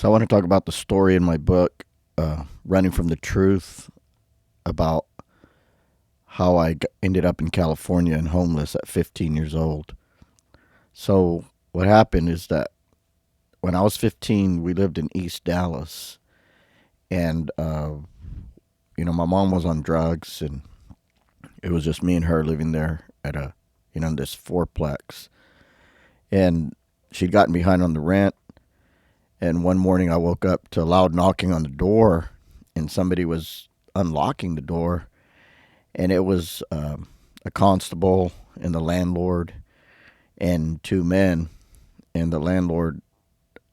So I want to talk about the story in my book, Running from the Truth, about how ended up in California and homeless at 15 years old. So what happened is that when I was 15, we lived in East Dallas, and my mom was on drugs, and it was just me and her living there at this fourplex, and she'd gotten behind on the rent. And one morning I woke up to loud knocking on the door, and somebody was unlocking the door, and it was a constable and the landlord and two men. And the landlord,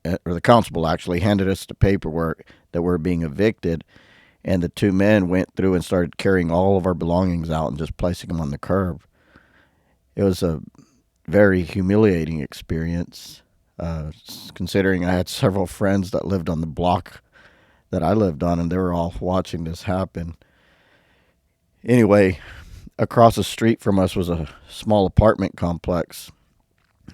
or the constable, actually handed us the paperwork that we're being evicted. And the two men went through and started carrying all of our belongings out and just placing them on the curb. It was a very humiliating experience, considering I had several friends that lived on the block that I lived on, and they were all watching this happen. Anyway, across the street from us was a small apartment complex,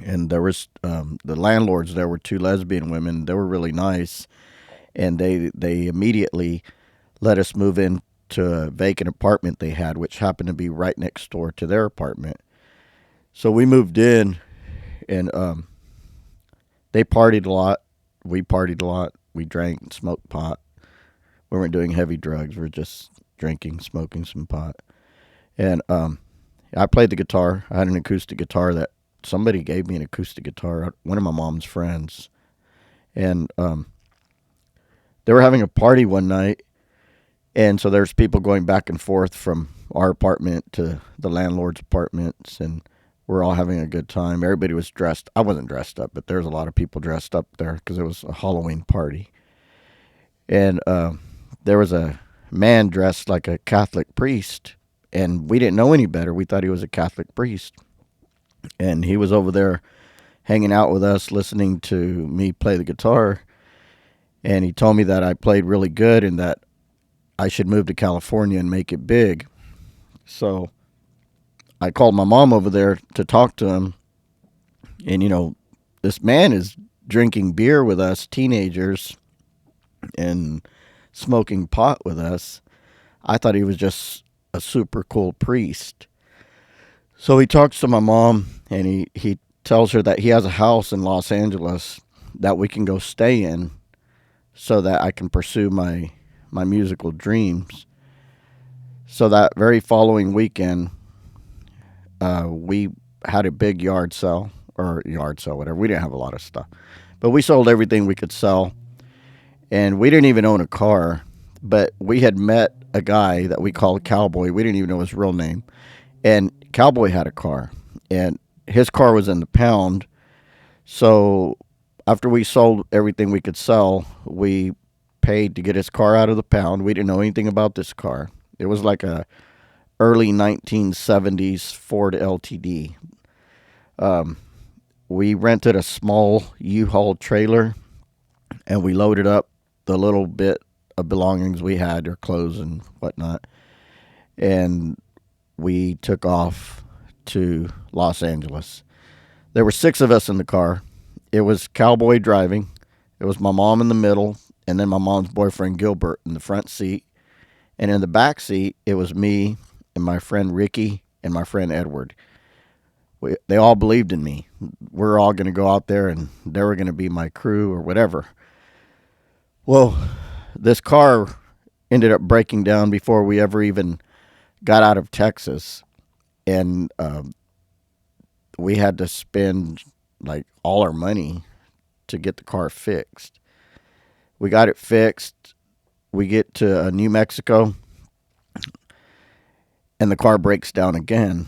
and there was the landlords. There were two lesbian women. They were really nice, and they immediately let us move into a vacant apartment they had, which happened to be right next door to their apartment. So we moved in, and they partied a lot. We partied a lot. We drank and smoked pot. We weren't doing heavy drugs. We were just drinking, smoking some pot. And I played the guitar. I had an acoustic guitar that somebody gave me, an acoustic guitar, one of my mom's friends. And they were having a party one night. And so there's people going back and forth from our apartment to the landlord's apartments, and we're all having a good time. Everybody was dressed. I wasn't dressed up, but there's a lot of people dressed up there because it was a Halloween party. And there was a man dressed like a Catholic priest, and we didn't know any better. We thought he was a Catholic priest. And he was over there hanging out with us, listening to me play the guitar. And he told me that I played really good and that I should move to California and make it big. So I called my mom over there to talk to him. And, this man is drinking beer with us teenagers and smoking pot with us. I thought he was just a super cool priest. So he talks to my mom, and he tells her that he has a house in Los Angeles that we can go stay in so that I can pursue my musical dreams. So that very following weekend, we had a big yard sale, whatever. We didn't have a lot of stuff, but we sold everything we could sell. And we didn't even own a car, but we had met a guy that we called Cowboy. We didn't even know his real name. And Cowboy had a car, and his car was in the pound. So after we sold everything we could sell, we paid to get his car out of the pound. We didn't know anything about this car. It was like a early 1970s Ford LTD. We rented a small U-Haul trailer, and we loaded up the little bit of belongings we had, our clothes and whatnot, and we took off to Los Angeles. There were 6 of us in the car. It was Cowboy driving. It was my mom in the middle, and then my mom's boyfriend Gilbert in the front seat. And in the back seat, it was me and my friend Ricky and my friend Edward. They all believed in me. We're all going to go out there, and they were going to be my crew or whatever. Well, this car ended up breaking down before we ever even got out of Texas. And we had to spend like all our money to get the car fixed. We got it fixed. We get to New Mexico, and the car breaks down again.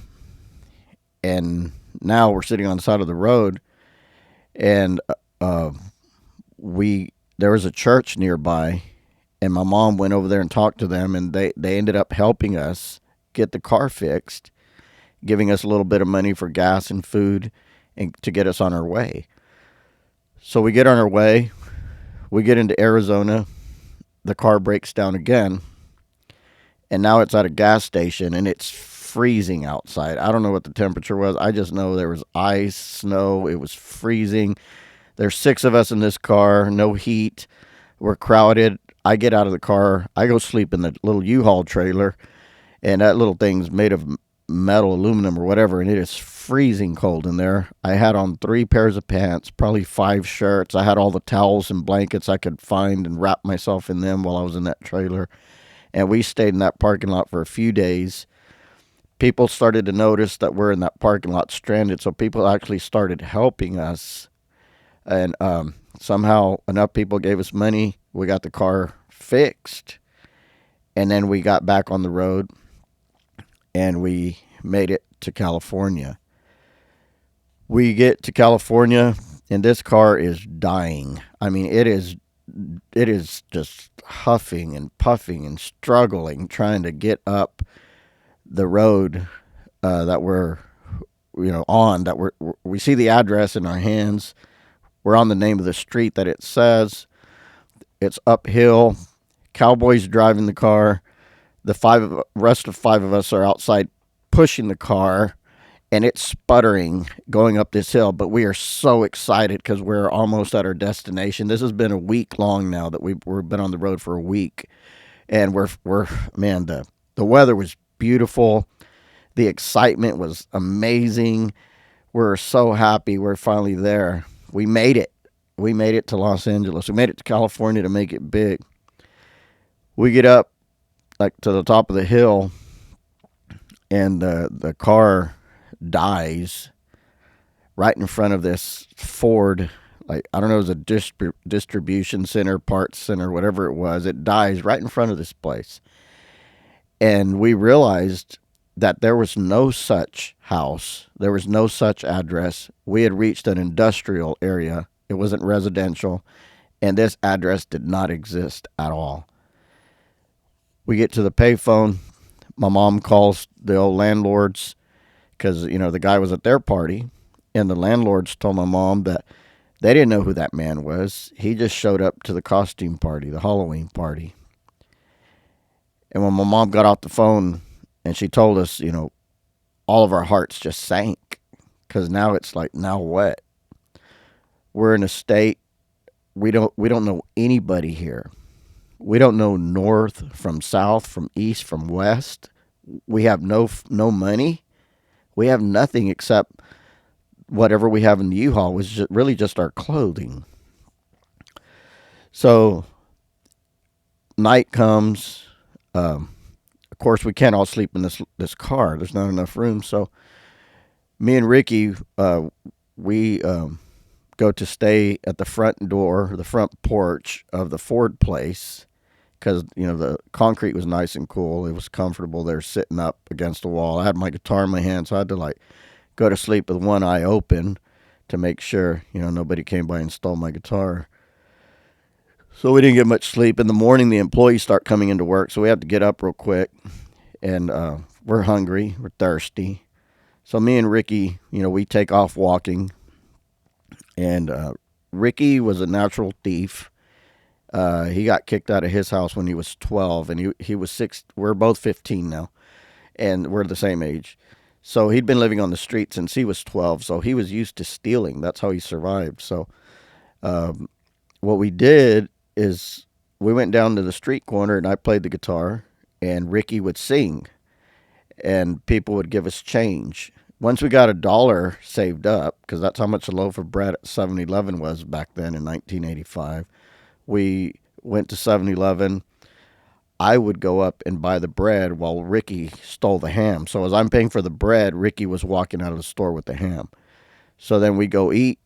And now we're sitting on the side of the road, and there was a church nearby, and my mom went over there and talked to them, and they ended up helping us get the car fixed, giving us a little bit of money for gas and food and to get us on our way. So we get on our way. We get into Arizona. The car breaks down again, and now it's at a gas station, and it's freezing outside. I don't know what the temperature was. I just know there was ice, snow. It was freezing. There's 6 of us in this car, no heat. We're crowded. I get out of the car. I go sleep in the little U-Haul trailer, and that little thing's made of metal, aluminum, or whatever, and it is freezing cold in there. I had on 3 pairs of pants, probably 5 shirts. I had all the towels and blankets I could find and wrap myself in them while I was in that trailer. And we stayed in that parking lot for a few days. People started to notice that we're in that parking lot stranded, so people actually started helping us. And somehow enough people gave us money. We got the car fixed, and then we got back on the road, and we made it to California. We get to California, and this car is dying. I mean, it is just huffing and puffing and struggling, trying to get up the road that we're on. That we see the address in our hands. We're on the name of the street that it says. It's uphill. Cowboys driving the car. The rest of 5 of us are outside pushing the car, and it's sputtering going up this hill. But we are so excited because we're almost at our destination. This has been a week long now that we've been on the road for a week, and we're man, the weather was beautiful. The excitement was amazing. We're so happy we're finally there. We made it. We made it to Los Angeles. We made it to California to make it big. We get up like to the top of the hill, and the car dies right in front of this Ford. Like, I don't know, it was a distribution center, parts center, whatever it was. It dies right in front of this place. And we realized that there was no such house. There was no such address. We had reached an industrial area. It wasn't residential. And this address did not exist at all. We get to the payphone. My mom calls the old landlords because, the guy was at their party. And the landlords told my mom that they didn't know who that man was. He just showed up to the costume party, the Halloween party. And when my mom got off the phone and she told us, all of our hearts just sank, because now it's like, now what? We're in a state, we don't know anybody here. We don't know north from south, from east from west. We have no money. We have nothing except whatever we have in the U-Haul, was really just our clothing. So night comes. Of course, we can't all sleep in this car. There's not enough room. So me and Ricky, we go to stay at the front door, the front porch of the Ford place, because the concrete was nice and cool. It was comfortable there, sitting up against the wall. I had my guitar in my hand, so I had to go to sleep with one eye open to make sure nobody came by and stole my guitar. So we didn't get much sleep. In the morning, the employees start coming into work, so we have to get up real quick. And we're hungry. We're thirsty. So me and Ricky, we take off walking. And Ricky was a natural thief. He got kicked out of his house when he was 12, and he was 6. We're both 15 now, and we're the same age. So he'd been living on the street since he was 12, so he was used to stealing. That's how he survived. So what we did is we went down to the street corner, and I played the guitar, and Ricky would sing, and people would give us change. Once we got $1 saved up, because that's how much a loaf of bread at 7-Eleven was back then in 1985, we went to 7-Eleven. I would go up and buy the bread while Ricky stole the ham. So as I'm paying for the bread, Ricky was walking out of the store with the ham. So then we go eat,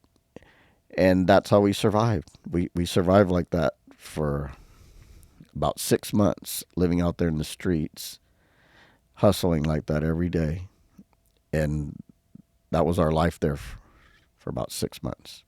and that's how we survived. We survived like that for about 6 months, living out there in the streets, hustling like that every day. And that was our life there for about 6 months.